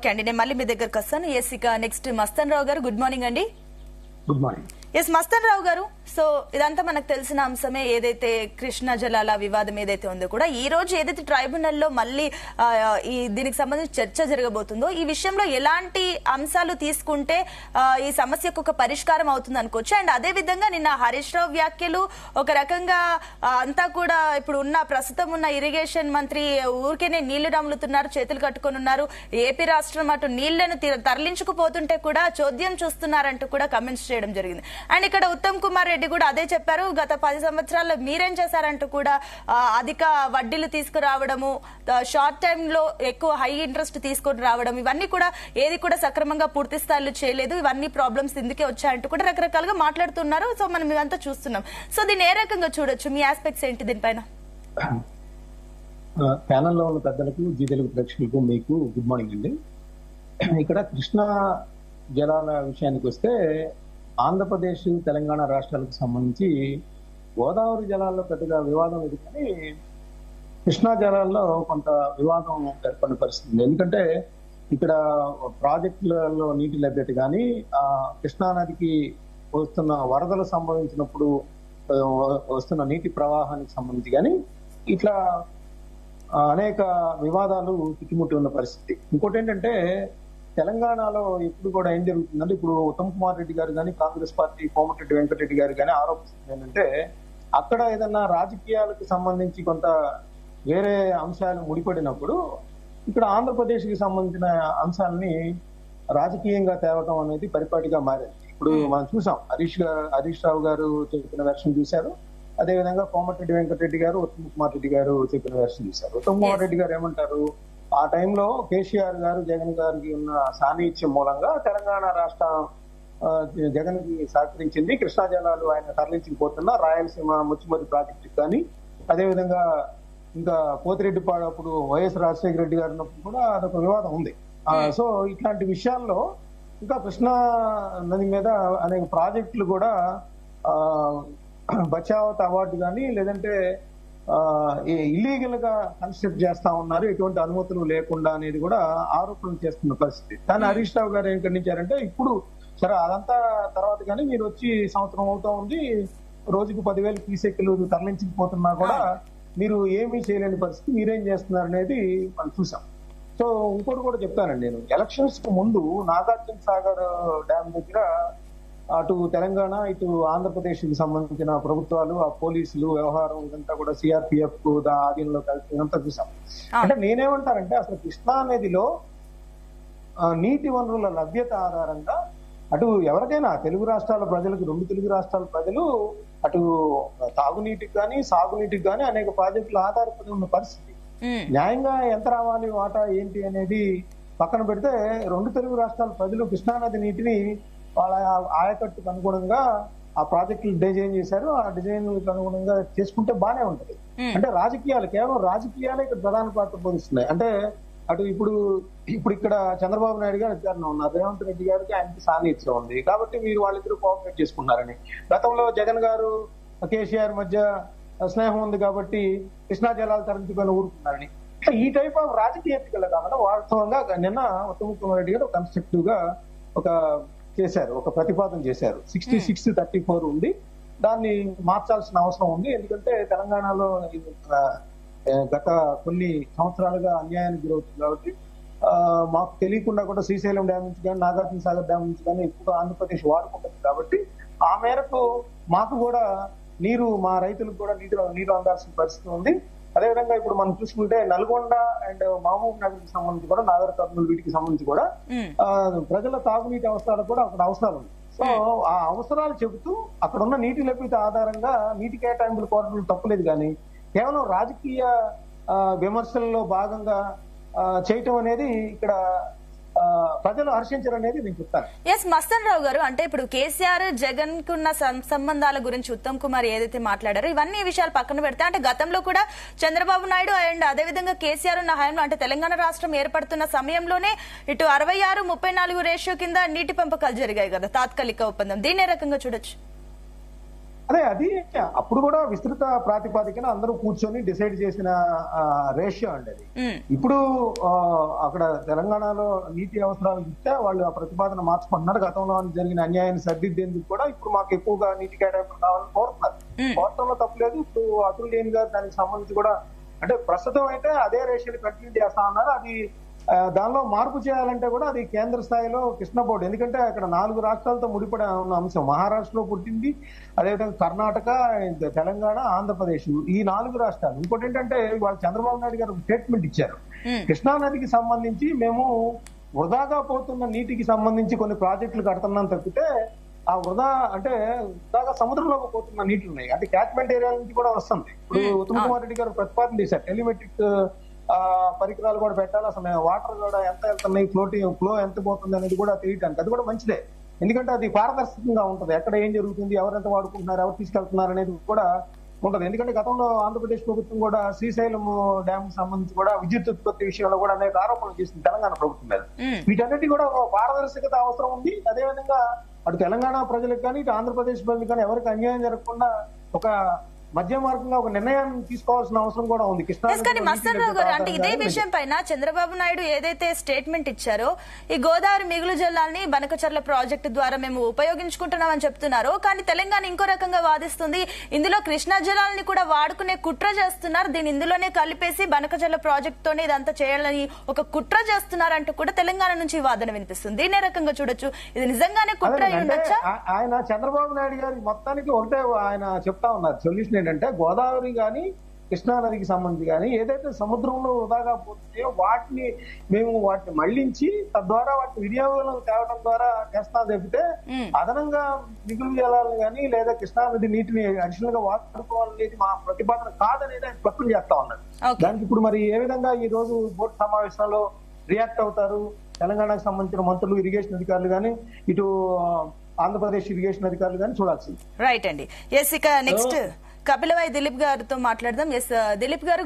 అండి నేను మళ్ళీ మీ దగ్గరకు వస్తాను. ఎస్, ఇక నెక్స్ట్ మస్తాన్ రావు గారు, గుడ్ మార్నింగ్ అండి. Good morning. ఎస్ మస్తాన్ రావు గారు, సో ఇదంతా మనకు తెలిసిన అంశమే. ఏదైతే కృష్ణా జలాల వివాదం ఏదైతే ఉందో కూడా ఈ రోజు ఏదైతే ట్రైబ్యునల్లో మళ్ళీ దీనికి సంబంధించి చర్చ జరగబోతుందో ఈ విషయంలో ఎలాంటి అంశాలు తీసుకుంటే ఈ సమస్యకు ఒక పరిష్కారం అవుతుంది అనుకోవచ్చు. అండ్ అదే విధంగా నిన్న హరీష్ రావు వ్యాఖ్యలు ఒక రకంగా అంతా కూడా ఇప్పుడు ప్రస్తుతం ఉన్న ఇరిగేషన్ మంత్రి ఊరికేనే నీళ్లు నమ్ములుతున్నారు, చేతులు కట్టుకొని ఉన్నారు. ఏపీ రాష్ట్రం అటు నీళ్లను తరలించుకుపోతుంటే కూడా చోద్యం చూస్తున్నారంటూ కూడా కమెంట్స్ చేయడం జరిగింది. అండ్ ఇక్కడ ఉత్తమ్ కుమార్ రెడ్డి కూడా అదే చెప్పారు. గత 10 సంవత్సరాల్లో మీరేం చేశారంటూ కూడా అధిక వడ్డీలు తీసుకురావడము, షార్ట్ టైమ్ లో ఎక్కువ హై ఇంట్రెస్ట్ తీసుకొని రావడం, ఇవన్నీ కూడా ఏది కూడా సక్రమంగా పూర్తి స్థాయిలో చేయలేదు, ఇవన్నీ ప్రాబ్లమ్స్ ఇందుకే వచ్చాయంటూ కూడా రకరకాలుగా మాట్లాడుతున్నారు. సో మనం ఇదంతా చూస్తున్నాం. సో దీన్ని ఏ రకంగా చూడొచ్చు, మీ ఆస్పెక్ట్స్ ఏంటి దీనిపైన? ప్యానల్లో ఉన్న పెద్దలకు, జీ తెలుగు ప్రేక్షకులకు మీకు గుడ్ మార్నింగ్ అండి. ఇక్కడ కృష్ణా జలాల విషయానికి వస్తే ఆంధ్రప్రదేశ్, తెలంగాణ రాష్ట్రాలకు సంబంధించి గోదావరి జలాల్లో పెద్దగా వివాదం లేదు, కానీ కృష్ణా జలాల్లో కొంత వివాదం ఏర్పడిన పరిస్థితి. ఎందుకంటే ఇక్కడ ప్రాజెక్టులలో నీటి లభ్యత కానీ, కృష్ణా నదికి వస్తున్న వరదలు సంభవించినప్పుడు వస్తున్న నీటి ప్రవాహానికి సంబంధించి కానీ ఇట్లా అనేక వివాదాలు చుట్టుముట్టి ఉన్న పరిస్థితి. ఇంకోటి ఏంటంటే తెలంగాణలో ఇప్పుడు కూడా ఏం జరుగుతుందంటే, ఇప్పుడు ఉత్తమ్ కుమార్ రెడ్డి గారు కానీ, కాంగ్రెస్ పార్టీ కోమటిరెడ్డి వెంకటరెడ్డి గారు కానీ ఆరోపిస్తుంది ఏంటంటే అక్కడ ఏదన్నా రాజకీయాలకు సంబంధించి కొంత వేరే అంశాలు ముడిపడినప్పుడు ఇక్కడ ఆంధ్రప్రదేశ్కి సంబంధించిన అంశాలని రాజకీయంగా తేవటం అనేది పరిపాటిగా మారింది. ఇప్పుడు మనం చూసాం, హరీష్ రావు గారు చెప్పిన వెర్షన్ చూశారు, అదేవిధంగా కోమటిరెడ్డి వెంకటరెడ్డి గారు, ఉత్తమ్ కుమార్ రెడ్డి గారు చెప్పిన వెర్షన్ చూశారు. ఉత్తమ్ కుమార్ రెడ్డి గారు ఏమంటారు, ఆ టైంలో కేసీఆర్ గారు జగన్ గారికి ఉన్న సాన్నిహిత్యం మూలంగా తెలంగాణ రాష్ట్రం జగన్ కి సహకరించింది, కృష్ణా జలాలు ఆయన తరలించిపోతున్న రాయలసీమ ముచ్చిమరి ప్రాజెక్టు కానీ, అదేవిధంగా ఇంకా పోతిరెడ్డిపాడు అప్పుడు వైఎస్ రాజశేఖర రెడ్డి గారు ఉన్నప్పుడు కూడా అదొక వివాదం ఉంది. సో ఇట్లాంటి విషయాల్లో ఇంకా కృష్ణా నది మీద అనేక ప్రాజెక్టులు కూడా బచావత్ అవార్డు కానీ, లేదంటే ఇల్లీగల్ గా కన్స్ట్రక్ట్ చేస్తా ఉన్నారు, ఎటువంటి అనుమతులు లేకుండా అనేది కూడా ఆరోపణలు చేస్తున్న పరిస్థితి. కానీ హరీష్ రావు గారు ఏం ఖండించారంటే, ఇప్పుడు సరే అదంతా తర్వాత కానీ మీరు వచ్చి సంవత్సరం అవుతా ఉంది, రోజుకు 10,000 క్యూసెక్కులు తరలించకపోతున్నా కూడా మీరు ఏమీ చేయలేని పరిస్థితి, మీరేం చేస్తున్నారు అనేది మనం చూసాం. సో ఇంకోటి కూడా చెప్తానండి, నేను ఎలక్షన్స్ కు ముందు నాగార్జున సాగర్ డ్యామ్ దగ్గర అటు తెలంగాణ, ఇటు ఆంధ్రప్రదేశ్ కి సంబంధించిన ప్రభుత్వాలు, ఆ పోలీసులు వ్యవహారం ఇదంతా కూడా సిఆర్పిఎఫ్ ఆధీనంలో కలిసి ఇదంతా చూసాం. అంటే నేనేమంటానంటే, అసలు కృష్ణా నదిలో నీటి వనరుల లభ్యత ఆధారంగా అటు ఎవరికైనా తెలుగు రాష్ట్రాల ప్రజలకు, 2 తెలుగు రాష్ట్రాల ప్రజలు అటు తాగునీటికి కానీ, సాగునీటికి కానీ అనేక ప్రాజెక్టులు ఆధారపడి ఉన్న పరిస్థితి. న్యాయంగా ఎంత రావాలి వాటా ఏంటి అనేది పక్కన పెడితే, 2 తెలుగు రాష్ట్రాల ప్రజలు కృష్ణానది నీటిని వాళ్ళ ఆయకట్టుకు అనుగుణంగా ఆ ప్రాజెక్టులు డిజైన్ చేశారు. ఆ డిజైన్లకు అనుగుణంగా చేసుకుంటే బానే ఉంటది. అంటే రాజకీయాలు, కేవలం రాజకీయాలే ఇక్కడ ప్రధాన పాత్ర పోషిస్తున్నాయి. అంటే అటు ఇప్పుడు ఇక్కడ చంద్రబాబు నాయుడు గారు అధికారంలో ఉన్నారు, రేవంత్ రెడ్డి గారికి ఆయనకి సాన్నిహిత్యం ఉంది కాబట్టి మీరు వాళ్ళిద్దరూ కోఆపరేట్ చేసుకున్నారని. గతంలో జగన్ గారు కేసీఆర్ మధ్య స్నేహం ఉంది కాబట్టి కృష్ణా జలాలు తరలించుకొని ఊరుకున్నారని. ఈ టైప్ ఆఫ్ రాజకీయ ఎత్తుకలు కాకుండా వాస్తవంగా నిన్న ఉత్తమ్ కుమార్ రెడ్డి గారు కన్స్ట్రక్టివ్ గా ఒక ప్రతిపాదన చేశారు. 66-34 ఉంది, దాన్ని మార్చాల్సిన అవసరం ఉంది. ఎందుకంటే తెలంగాణలో గత కొన్ని సంవత్సరాలుగా అన్యాయానికి గురవుతుంది కాబట్టి మాకు తెలియకుండా కూడా శ్రీశైలం డ్యామ్ నుంచి కానీ, నాగార్జున సాగర్ డ్యామ్ నుంచి కానీ ఎక్కువ ఆంధ్రప్రదేశ్ వాడుకుంటుంది కాబట్టి ఆ మేరకు మాకు కూడా మా రైతులకు కూడా నీరు అందాల్సిన పరిస్థితి ఉంది. అదేవిధంగా ఇప్పుడు మనం చూసుకుంటే నల్గొండ అండ్ మహబూబ్ నగర్ కి సంబంధించి కూడా, నాగర్ కర్నూలు వీటికి సంబంధించి కూడా ప్రజల తాగునీటి అవసరాలకు కూడా అక్కడ అవసరాలు ఉంది. సో ఆ అవసరాలు చెబుతూ అక్కడ ఉన్న నీటి లభ్యత ఆధారంగా నీటి కేటాయింపులు కోరడం తప్పులేదు, కానీ కేవలం రాజకీయ విమర్శల్లో భాగంగా చేయటం అనేది ఇక్కడ ప్రజలు హర్షించారనేది నేను చెప్తాను. ఎస్ మస్తాన్ రావు గారు, అంటే ఇప్పుడు కేసీఆర్ జగన్ కున్న సంబంధాల గురించి ఉత్తమ్ కుమార్ ఏదైతే మాట్లాడారో ఇవన్నీ విషయాలు పక్కన పెడితే, అంటే గతంలో కూడా చంద్రబాబు నాయుడు అండ్ అదేవిధంగా కేసీఆర్ ఉన్న హయాంలో, అంటే తెలంగాణ రాష్ట్రం ఏర్పడుతున్న సమయంలోనే ఇటు 66-34 రేషియో కింద నీటి పంపకాలు జరిగాయి కదా, తాత్కాలిక ఒప్పందం. దీన్ని ఏ రకంగా చూడొచ్చు? అదే అది అప్పుడు కూడా విస్తృత ప్రాతిపాదికన అందరూ కూర్చొని డిసైడ్ చేసిన రేషియో అండి అది. ఇప్పుడు అక్కడ తెలంగాణలో నీటి అవసరాలు ఇస్తే వాళ్ళు ఆ ప్రతిపాదన మార్చుకుంటున్నారు. గతంలో జరిగిన అన్యాయాన్ని సరిదిద్దేందుకు కూడా ఇప్పుడు మాకు ఎక్కువగా నీటి కేటాయింపు కావాలని కోరుతున్నారు. కోరటంలో తప్పలేదు. ఇప్పుడు అతుల్ లేని గారు దానికి సంబంధించి కూడా అంటే ప్రస్తుతం అయితే అదే రేషియోని కంటిన్యూ చేస్తా ఉన్నారు. అది దానిలో మార్పు చేయాలంటే కూడా అది కేంద్ర స్థాయిలో కృష్ణ బోర్డు, ఎందుకంటే అక్కడ 4 రాష్ట్రాలతో ముడిపడే ఉన్న అంశం. మహారాష్ట్రలో పుట్టింది, అదేవిధంగా కర్ణాటక, తెలంగాణ, ఆంధ్రప్రదేశ్, ఈ 4 రాష్ట్రాలు. ఇంకోటి ఏంటంటే వాళ్ళు చంద్రబాబు నాయుడు గారు స్టేట్మెంట్ ఇచ్చారు, కృష్ణా నదికి సంబంధించి మేము వృధాగా పోతున్న నీటికి సంబంధించి కొన్ని ప్రాజెక్టులు కడుతున్నాం తప్పితే ఆ వృధాగా సముద్రంలోకి పోతున్న నీళ్లు ఉన్నాయి. అంటే క్యాచ్మెంట్ ఏరియా నుంచి కూడా వస్తుంది. ఇప్పుడు ఉత్తమ్ కుమార్ రెడ్డి గారు ప్రతిపాదన చేశారు, టెలిమెట్రిక్ పరికరాలు కూడా పెట్టాలి, అసలు వాటర్ కూడా ఎంత వెళ్తున్నాయి, ఫ్లో ఎంత పోతుంది అనేది కూడా తెలియటానికి. అది కూడా మంచిదే, ఎందుకంటే అది పారదర్శకంగా ఉంటుంది. ఎక్కడ ఏం జరుగుతుంది, ఎవరెంత వాడుకుంటున్నారు, ఎవరు తీసుకెళ్తున్నారు అనేది కూడా ఉంటది. ఎందుకంటే గతంలో ఆంధ్రప్రదేశ్ ప్రభుత్వం కూడా శ్రీశైలం డ్యామ్ సంబంధించి కూడా విద్యుత్ ఉత్పత్తి విషయంలో కూడా అనేక ఆరోపణలు చేసింది తెలంగాణ ప్రభుత్వం మీద. వీటన్నిటి కూడా పారదర్శకత అవసరం ఉంది. అదేవిధంగా అటు తెలంగాణ ప్రజలకు కానీ ఇటు ఆంధ్రప్రదేశ్ ప్రజలకు కానీ ఎవరికి అన్యాయం జరగకుండా ఒక మధ్య మార్గంగా ఒక నిర్ణయాన్ని తీసుకోవాల్సిన అవసరం కూడా ఉంది. కానీ మస్తానరావు గారు, అంటే ఇదే విషయం పైన చంద్రబాబు నాయుడు ఏదైతే స్టేట్మెంట్ ఇచ్చారో, ఈ గోదావరి మిగులు జలాల్ని బనకచర్ల ప్రాజెక్టు ద్వారా మేము ఉపయోగించుకుంటున్నామని చెప్తున్నారు. కానీ తెలంగాణ ఇంకో రకంగా వాదిస్తుంది, ఇందులో కృష్ణా జలాల్ని కూడా వాడుకునే కుట్ర చేస్తున్నారు, దీన్ని ఇందులోనే కలిపేసి బనకచర్ల ప్రాజెక్ట్ తోనే ఇదంతా చేయాలని ఒక కుట్ర చేస్తున్నారంటూ కూడా తెలంగాణ నుంచి వాదన వినిపిస్తుంది. దీని రకంగా చూడొచ్చు, ఇది నిజంగానే కుట్ర అయి ఉండొచ్చా? ఆయన చంద్రబాబు నాయుడు గారి మొత్తానికి ఒకటే ఆయన చెప్తా ఉన్నారు సొల్యూషన్ ఏంటంటే, గోదావరి కానీ కృష్ణా నదికి సంబంధించి కానీ ఏదైతే సముద్రంలో వృధాగా పోతున్నాయో వాటిని మళ్లించి తద్వారా వాటిని వినియోగంలో తేవడం ద్వారా చేస్తా తప్పితే అదనంగా మిగులు జలాలను కానీ లేదా కృష్ణా నది నీటిని అడిషనల్ గా వాడుకోవాలనేది మా ప్రతిపాదన కాదనేది ఆయన స్పష్టం చేస్తా ఉన్నారు. దానికి ఇప్పుడు మరి ఏ విధంగా ఈ రోజు బోర్డు సమావేశంలో రియాక్ట్ అవుతారు తెలంగాణకు సంబంధించిన మంత్రులు, ఇరిగేషన్ అధికారులు కానీ ఇటు ఆంధ్రప్రదేశ్ ఇరిగేషన్ అధికారులు కానీ చూడాల్సింది. రైట్ అండి. ఎస్, ఇక నెక్స్ట్ కపిలవాయి దిలీప్ గారితో మాట్లాడదాం. ఎస్ దిలీప్ గారు.